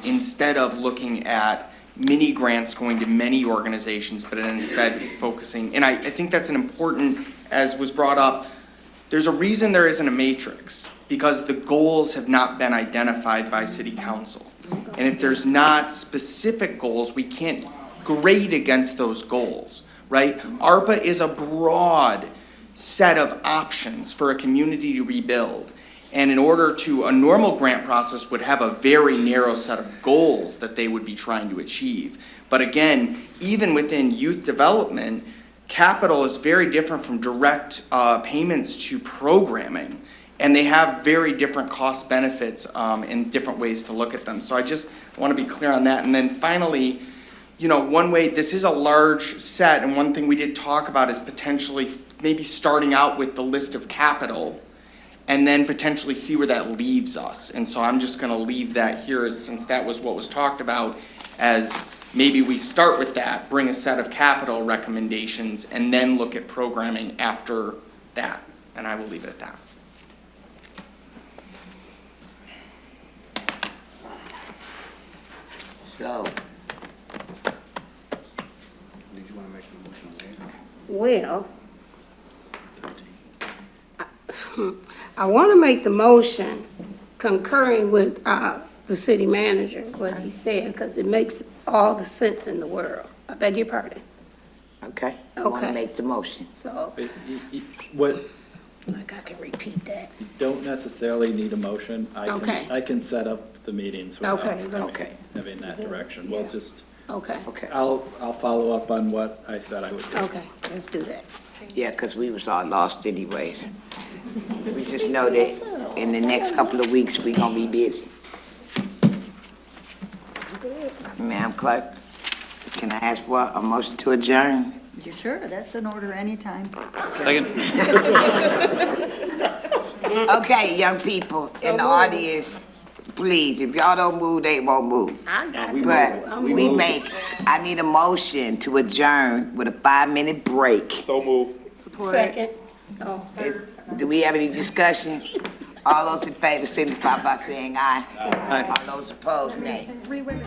instead of looking at mini grants going to many organizations, but instead focusing, and I think that's an important, as was brought up, there's a reason there isn't a matrix, because the goals have not been identified by City Council. And if there's not specific goals, we can't grade against those goals, right? ARPA is a broad set of options for a community to rebuild. And in order to, a normal grant process would have a very narrow set of goals that they would be trying to achieve. But again, even within youth development, capital is very different from direct payments to programming. And they have very different cost benefits and different ways to look at them. So I just want to be clear on that. And then finally, you know, one way, this is a large set, and one thing we did talk about is potentially maybe starting out with the list of capital and then potentially see where that leaves us. And so I'm just going to leave that here, since that was what was talked about, as maybe we start with that, bring a set of capital recommendations, and then look at programming after that. And I will leave it at that. So, Did you want to make a motion on that? Well, I want to make the motion concurring with the city manager, what he said, because it makes all the sense in the world. I beg your pardon. okay, you want to Okay. make the motion. So, What, like I can repeat that. you don't necessarily need a motion. Okay. I can set up the meetings without Okay, let's- Okay. having that direction. We'll just, Okay, Okay. I'll follow up on what I said I would do. okay, let's do that. Yeah, because we was all lost anyways. We just know that in the next couple of weeks, we're going to be busy. Madam Clerk, can I ask for a motion to adjourn? You sure? That's an order anytime. Okay, young people in the audience, please, if y'all don't move, they won't move. I got it. But I need a motion to adjourn with a 5-minute break. So move. Second. Oh. Do we have any discussion? All those in favor signify by saying aye. All those opposed, nay. 3 women.